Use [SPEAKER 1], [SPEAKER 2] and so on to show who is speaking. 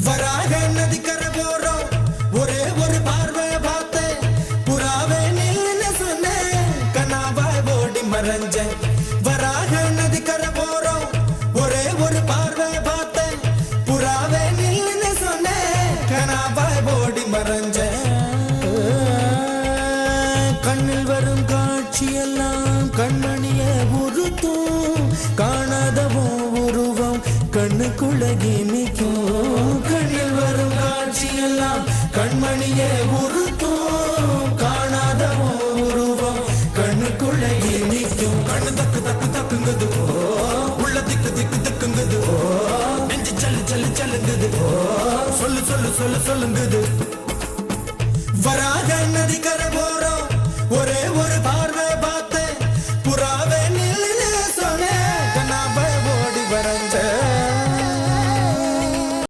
[SPEAKER 1] வராக நதிக்கரை போறோம் ஒரே ஒரு பார்வை பார்த்து புறாவே நில்லுன்னு சொன்னேன் கனாவாய் ஓடி மறைஞ்சேன். வராக நதிக்கரை போறோம் ஒரே ஒரு பார்வை பார்த்து புறாவே நில்லுன்னு சொன்னேன் கனாவாய் ஓடி மறைஞ்சேன். கண்ணில் வரும் காட்சியெல்லாம் கண்மணிய உறுத்தும் காணாதவோ உருவம் கண்ணுக்குள்ள கிமிக்கும். கண்ணில் வரும் காட்சியெல்லாம் கண்மணியே உறுத்தும் காணாதவோ உருவம் கண்ணுக்குள்ள கிமிக்கும். கண்ணு தக்கு தக்கு தக்குங்குது உள்ள திக்கு திக்கு திக்குங்குது நெஞ்சு சல்லு சல்லு சல்லுங்குது சொல்லு சொல்லு சொல்லு சொல்லுங்குது. வராக நதிக்கரை